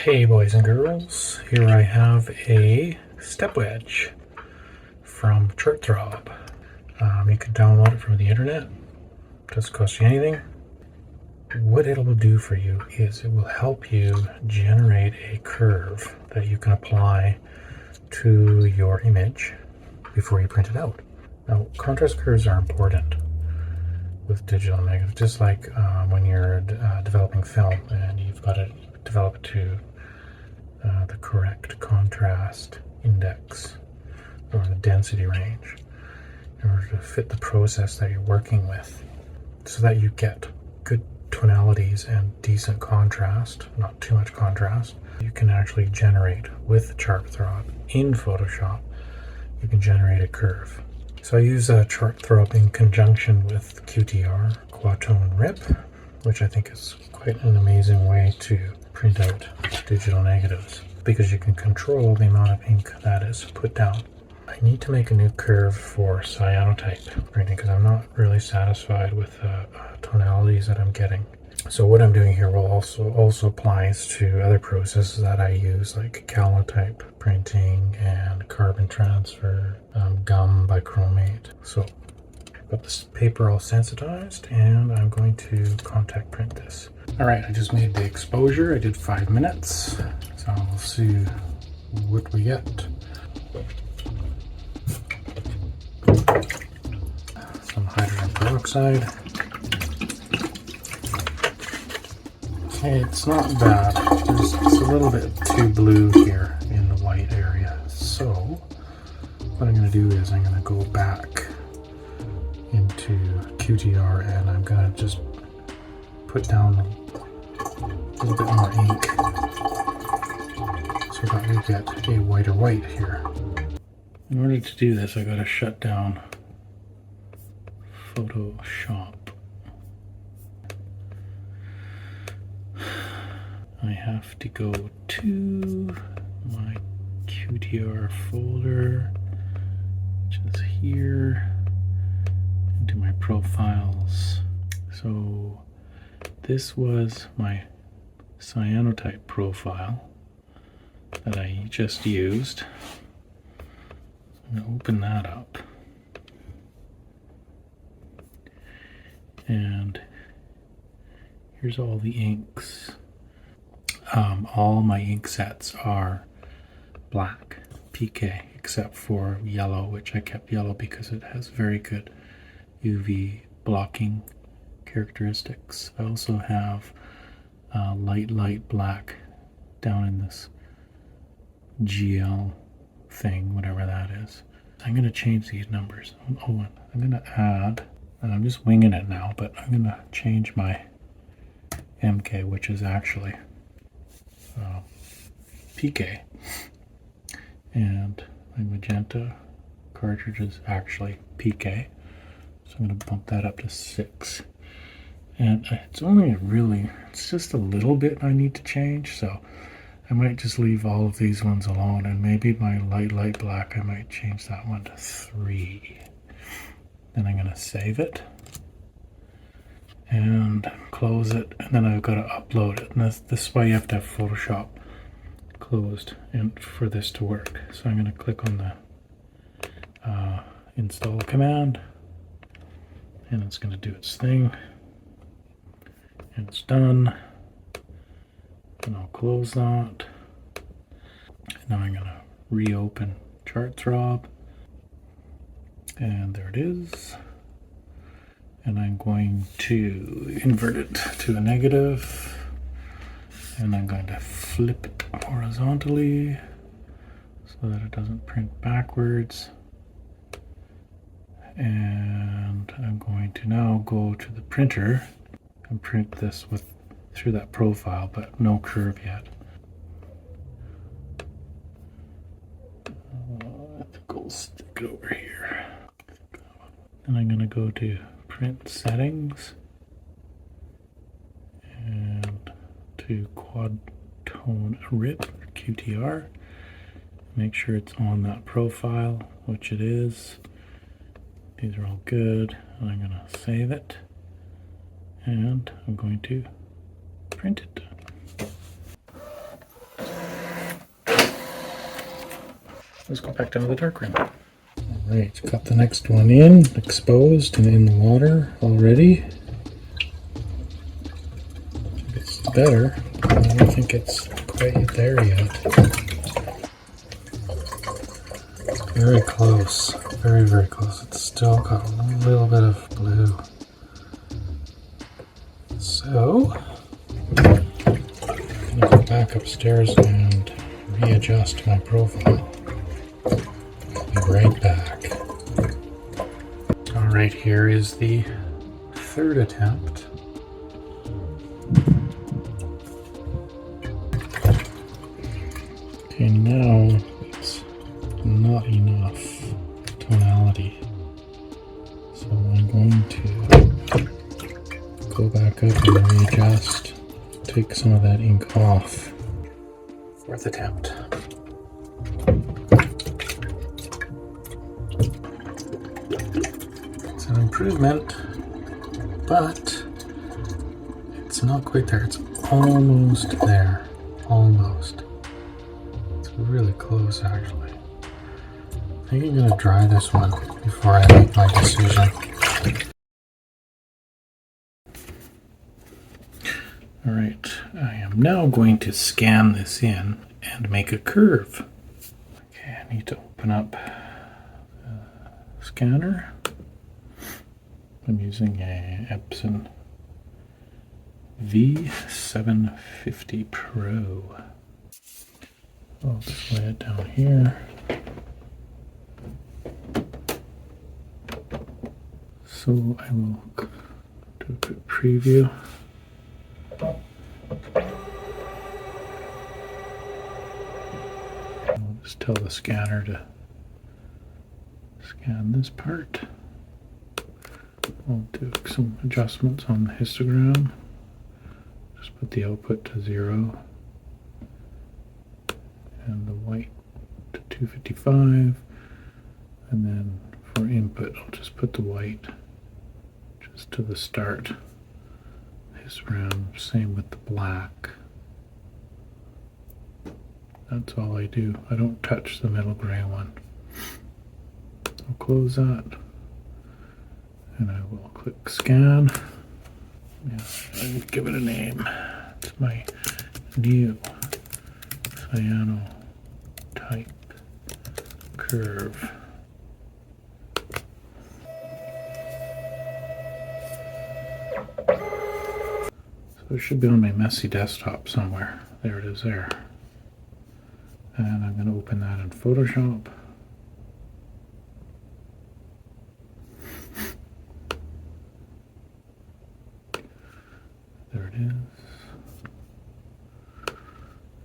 Hey boys and girls, here I have a step wedge from Chartthrob. You can download it from the internet, doesn't cost you anything. What it will do for you is it will help you generate a curve that you can apply to your image before you print it out. Now, contrast curves are important with digital negatives, just like when you're developing film and you've got to develop it to the correct contrast index or the density range in order to fit the process that you're working with, so that you get good tonalities and decent contrast, not too much contrast. You can actually generate with Chartthrob in Photoshop, you can generate a curve. So I use Chartthrob in conjunction with QTR, Quad-Tone Rip, which I think is quite an amazing way to print out digital negatives, because you can control the amount of ink that is put down. I need to make a new curve for cyanotype printing because I'm not really satisfied with the tonalities that I'm getting. So what I'm doing here will also applies to other processes that I use, like Cyanotype printing and carbon transfer, gum bichromate. So I've got this paper all sensitized and I'm going to contact print this. All right, I just made the exposure. I did 5 minutes. So we'll see what we get. Some hydrogen peroxide. It's not bad. It's a little bit too blue here in the white area. So what I'm going to do is I'm going to go back into QTR and I'm going to just put down a little bit more ink so that we get a whiter white here. In order to do this, I got to shut down Photoshop. I have to go to my QTR folder, which is here, into my profiles. So this was my cyanotype profile that I just used. I'm going to open that up. And here's all the inks. All my ink sets are black PK except for yellow, which I kept yellow because it has very good UV blocking characteristics. I also have light black down in this GL thing, whatever that is. I'm going to change these numbers. Oh, I'm going to add, and I'm just winging it now, but I'm going to change my MK, which is actually PK, and my magenta cartridge is actually PK, so I'm going to bump that up to 6. And it's just a little bit I need to change, so I might just leave all of these ones alone, and maybe my light black, I might change that one to 3. Then I'm going to save it and close it, and then I've got to upload it. And this is why you have to have Photoshop closed and for this to work. So I'm going to click on the install command, and it's going to do its thing, and it's done. And I'll close that. And now I'm going to reopen Chartthrob, and there it is. And I'm going to invert it to a negative, and I'm going to flip it horizontally so that it doesn't print backwards. And I'm going to now go to the printer and print this through that profile, but no curve yet. I think I'll stick it over here. And I'm going to go to print settings and to Quad-Tone Rip QTR. Make sure it's on that profile, which it is. These are all good. And I'm going to save it, and I'm going to print it. let's go back down to the darkroom. Alright, got the next one in, exposed and in the water already. It's better, but I don't think it's quite there yet. Very close, very, very close. It's still got a little bit of blue. So, I'm going to go back upstairs and readjust my profile. I'll be right back. Alright, here is the third attempt. Okay, now it's not enough tonality. So I'm going to go back up and readjust, take some of that ink off. Fourth attempt. It's an improvement, but it's not quite there. It's almost there. Almost. It's really close, actually. I think I'm going to dry this one before I make my decision. Alright, I am now going to scan this in and make a curve. Okay, I need to open up the scanner. I'm using a Epson V750 Pro. I'll just lay it down here. So I will do a quick preview. I'll just tell the scanner to scan this part. I'll do some adjustments on the histogram. Just put the output to 0 and the white to 255, and then for input I'll just put the white just to the start histogram. Same with the black. That's all I do. I don't touch the middle gray one. I'll close that and I will click scan. Yeah, I'll give it a name. It's my new Cyanotype curve. So it should be on my messy desktop somewhere. There it is there. And I'm going to open that in Photoshop. There it is.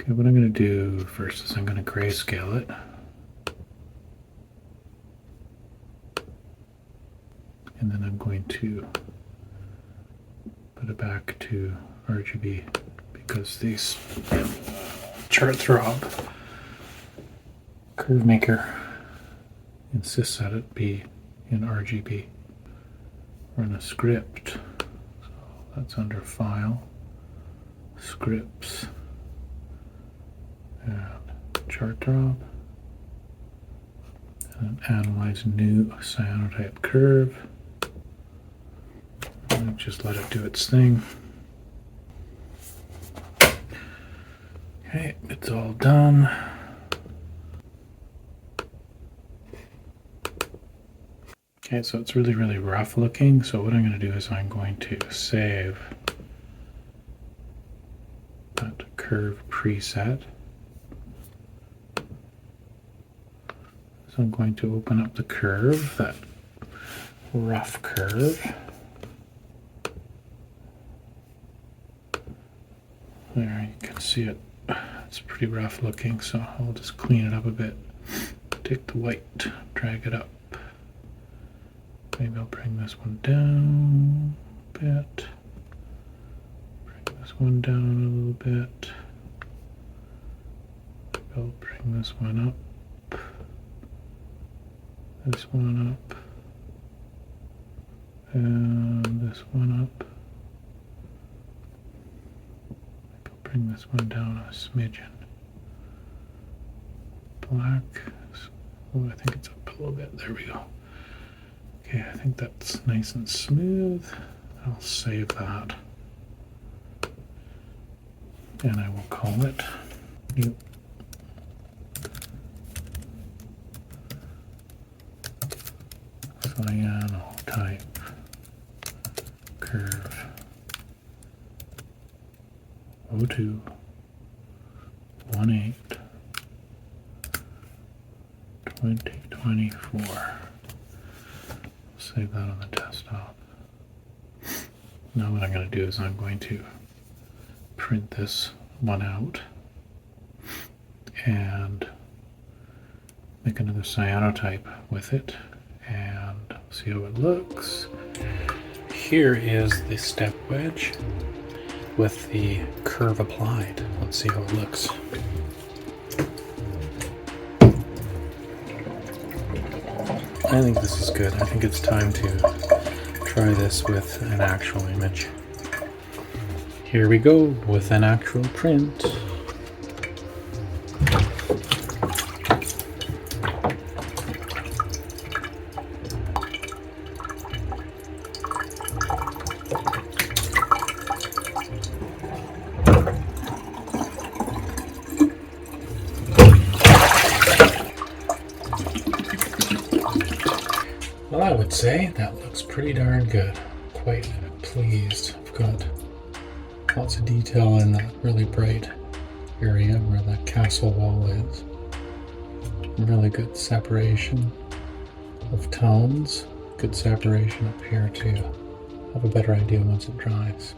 Okay, what I'm going to do first is I'm going to grayscale it. And then I'm going to put it back to RGB because these Chartthrob Curve Maker insists that it be in RGB. Run a script. So that's under File, Scripts, and Chartthrob. And analyze new cyanotype curve. And just let it do its thing. Okay, it's all done. Okay, so it's really, really rough looking. So what I'm going to do is I'm going to save that curve preset. So I'm going to open up the curve, that rough curve. There, you can see it. It's pretty rough looking, so I'll just clean it up a bit. Take the white, drag it up. Maybe I'll bring this one down a bit. Bring this one down a little bit. Maybe I'll bring this one up. This one up. And this one up. Bring this one down a smidgen. Black, Oh, I think it's up a little bit. There we go. Okay, I think that's nice and smooth. I'll save that. And I will call it new. Cyanotype curve 02 18 2024. Save that on the desktop. Now what I'm going to do is I'm going to print this one out and make another cyanotype with it and see how it looks. Here is the step wedge with the curve applied. Let's see how it looks. I think this is good. I think it's time to try this with an actual image. Here we go with an actual print. Well, I would say that looks pretty darn good. Quite pleased. I've got lots of detail in that really bright area where the castle wall is. Really good separation of tones. Good separation up here too. Have a better idea once it dries.